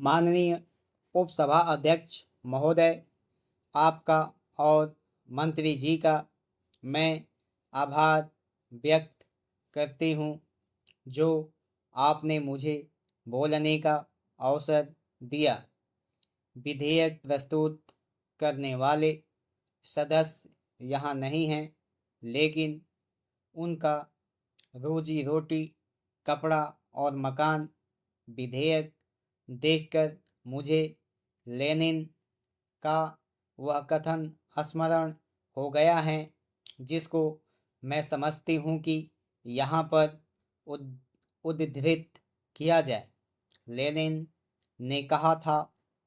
माननीय उपसभा अध्यक्ष महोदय, आपका और मंत्री जी का मैं आभार व्यक्त करती हूँ जो आपने मुझे बोलने का अवसर दिया। विधेयक प्रस्तुत करने वाले सदस्य यहाँ नहीं हैं, लेकिन उनका रोजी रोटी, कपड़ा और मकान विधेयक देखकर मुझे लेनिन का वह कथन स्मरण हो गया है जिसको मैं समझती हूँ कि यहाँ पर उद्धृत किया जाए। लेनिन ने कहा था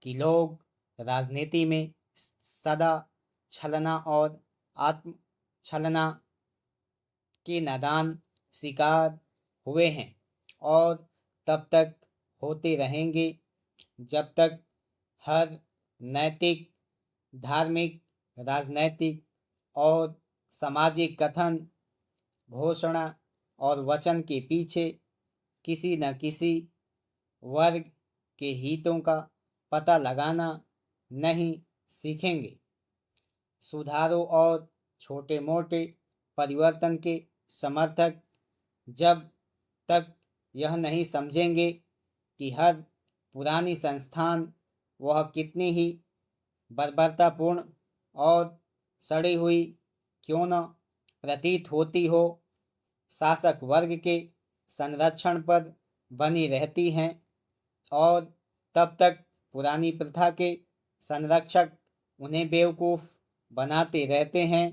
कि लोग राजनीति में सदा छलना और आत्म छलना के नादान शिकार हुए हैं और तब तक होते रहेंगे जब तक हर नैतिक, धार्मिक, राजनैतिक और सामाजिक कथन, घोषणा और वचन के पीछे किसी न किसी वर्ग के हितों का पता लगाना नहीं सीखेंगे। सुधारों और छोटे मोटे परिवर्तन के समर्थक जब तक यह नहीं समझेंगे कि हर पुरानी संस्थान वह कितनी ही बर्बरतापूर्ण और सड़ी हुई क्यों न प्रतीत होती हो, शासक वर्ग के संरक्षण पर बनी रहती हैं और तब तक पुरानी प्रथा के संरक्षक उन्हें बेवकूफ़ बनाते रहते हैं।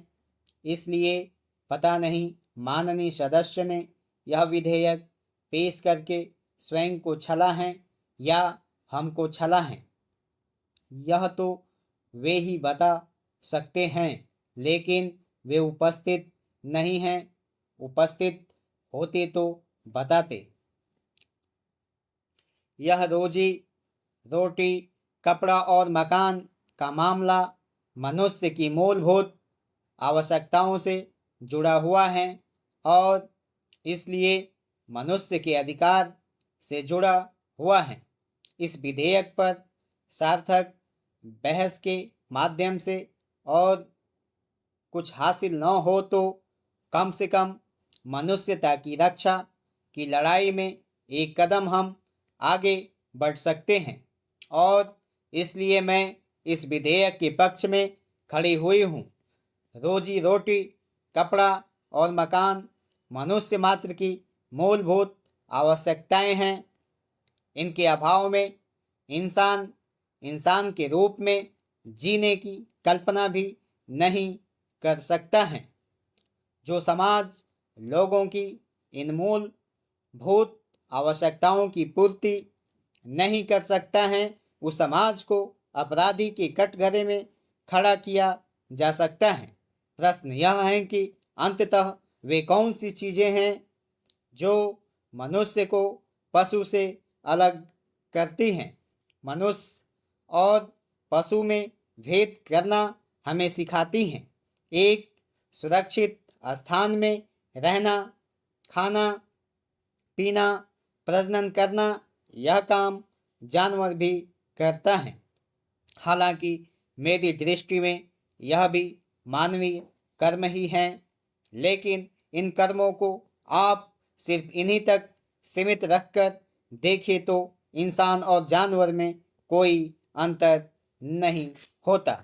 इसलिए पता नहीं माननीय सदस्य ने यह विधेयक पेश करके स्वयं को छला है या हमको छला है, यह तो वे ही बता सकते हैं, लेकिन वे उपस्थित नहीं हैं। उपस्थित होते तो बताते। यह रोजी रोटी, कपड़ा और मकान का मामला मनुष्य की मूलभूत आवश्यकताओं से जुड़ा हुआ है और इसलिए मनुष्य के अधिकार से जुड़ा हुआ है। इस विधेयक पर सार्थक बहस के माध्यम से और कुछ हासिल न हो तो कम से कम मनुष्यता की रक्षा की लड़ाई में एक कदम हम आगे बढ़ सकते हैं और इसलिए मैं इस विधेयक के पक्ष में खड़ी हुई हूँ। रोजी रोटी, कपड़ा और मकान मनुष्य मात्र की मूलभूत आवश्यकताएं हैं। इनके अभाव में इंसान इंसान के रूप में जीने की कल्पना भी नहीं कर सकता है। जो समाज लोगों की इन मूलभूत आवश्यकताओं की पूर्ति नहीं कर सकता है, उस समाज को अपराधी के कटघरे में खड़ा किया जा सकता है। प्रश्न यह है कि अंततः वे कौन सी चीज़ें हैं जो मनुष्य को पशु से अलग करती हैं। मनुष्य और पशु में भेद करना हमें सिखाती हैं। एक सुरक्षित स्थान में रहना, खाना पीना, प्रजनन करना, यह काम जानवर भी करता है। हालांकि मेरी दृष्टि में यह भी मानवीय कर्म ही हैं, लेकिन इन कर्मों को आप सिर्फ इन्हीं तक सीमित रखकर देखें तो इंसान और जानवर में कोई अंतर नहीं होता।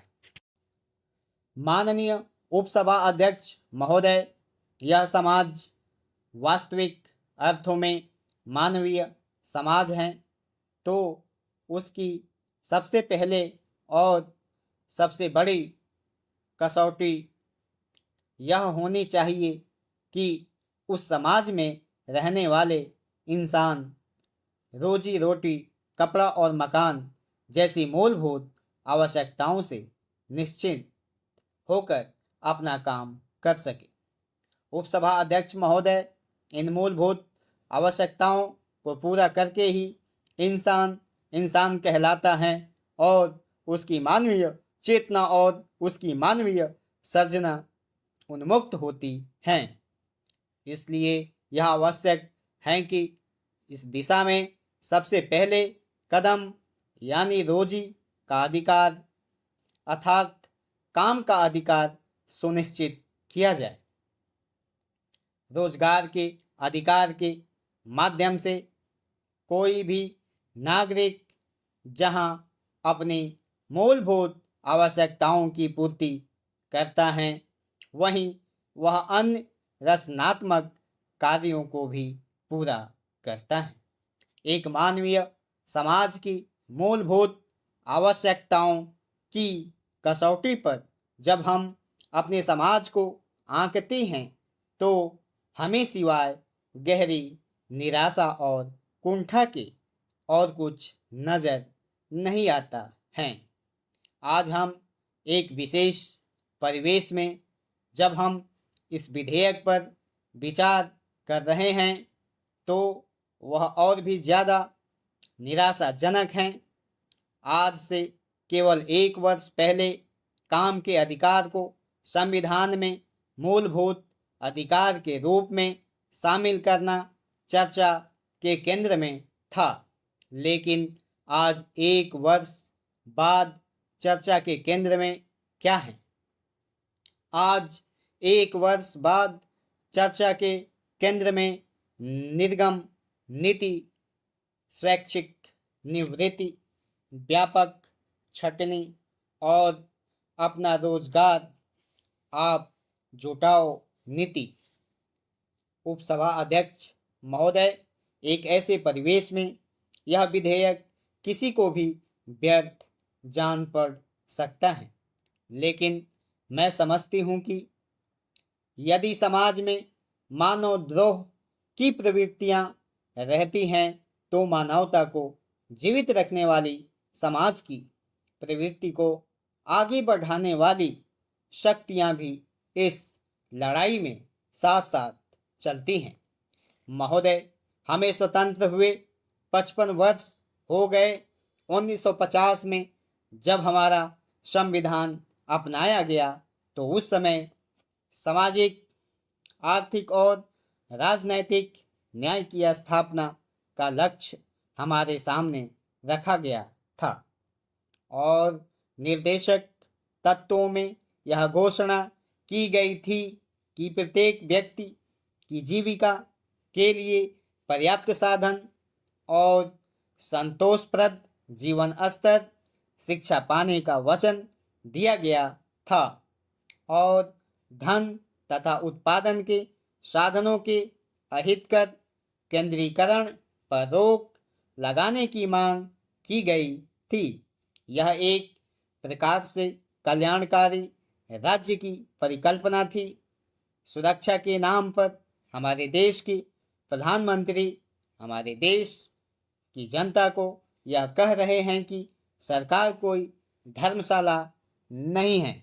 माननीय उपसभा अध्यक्ष महोदय, यह समाज वास्तविक अर्थों में मानवीय समाज है तो उसकी सबसे पहले और सबसे बड़ी कसौटी यह होनी चाहिए कि उस समाज में रहने वाले इंसान रोजी रोटी, कपड़ा और मकान जैसी मूलभूत आवश्यकताओं से निश्चिंत होकर अपना काम कर सके। उपसभा अध्यक्ष महोदय, इन मूलभूत आवश्यकताओं को पूरा करके ही इंसान इंसान कहलाता है और उसकी मानवीय चेतना और उसकी मानवीय सर्जना उन्मुक्त होती हैं। इसलिए यह आवश्यक है कि इस दिशा में सबसे पहले कदम यानी रोजी का अधिकार अर्थात काम का अधिकार सुनिश्चित किया जाए। रोजगार के अधिकार के माध्यम से कोई भी नागरिक जहां अपनी मूलभूत आवश्यकताओं की पूर्ति करता है, वहीं वह अन्य रचनात्मक कार्यों को भी पूरा करता है। एक मानवीय समाज की मूलभूत आवश्यकताओं की कसौटी पर जब हम अपने समाज को आंकते हैं तो हमें सिवाय गहरी निराशा और कुंठा के और कुछ नजर नहीं आता है। आज हम एक विशेष परिवेश में जब हम इस विधेयक पर विचार कर रहे हैं तो वह और भी ज़्यादा निराशाजनक हैं। आज से केवल 1 वर्ष पहले काम के अधिकार को संविधान में मूलभूत अधिकार के रूप में शामिल करना चर्चा के केंद्र में था, लेकिन आज 1 वर्ष बाद चर्चा के केंद्र में क्या है? आज 1 वर्ष बाद चर्चा के केंद्र में निर्गम नीति, स्वैच्छिक निवृत्ति, व्यापक छटनी और अपना रोजगार आप जुटाओ नीति। उपसभा अध्यक्ष महोदय, एक ऐसे परिवेश में यह विधेयक किसी को भी व्यर्थ जान पड़ सकता है, लेकिन मैं समझती हूँ कि यदि समाज में मानवद्रोह की प्रवृत्तियाँ रहती हैं तो मानवता को जीवित रखने वाली समाज की प्रवृत्ति को आगे बढ़ाने वाली शक्तियाँ भी इस लड़ाई में साथ साथ चलती हैं। महोदय, हमें स्वतंत्र हुए 55 वर्ष हो गए। 1950 में जब हमारा संविधान अपनाया गया तो उस समय सामाजिक, आर्थिक और राजनैतिक न्याय की स्थापना का लक्ष्य हमारे सामने रखा गया था और निर्देशक तत्वों में यह घोषणा की गई थी कि प्रत्येक व्यक्ति की जीविका के लिए पर्याप्त साधन और संतोषप्रद जीवन स्तर, शिक्षा पाने का वचन दिया गया था और धन तथा उत्पादन के साधनों के अहितकर केंद्रीकरण पर रोक लगाने की मांग की गई थी। यह एक प्रकार से कल्याणकारी राज्य की परिकल्पना थी। सुरक्षा के नाम पर हमारे देश के प्रधानमंत्री हमारे देश की जनता को यह कह रहे हैं कि सरकार कोई धर्मशाला नहीं है,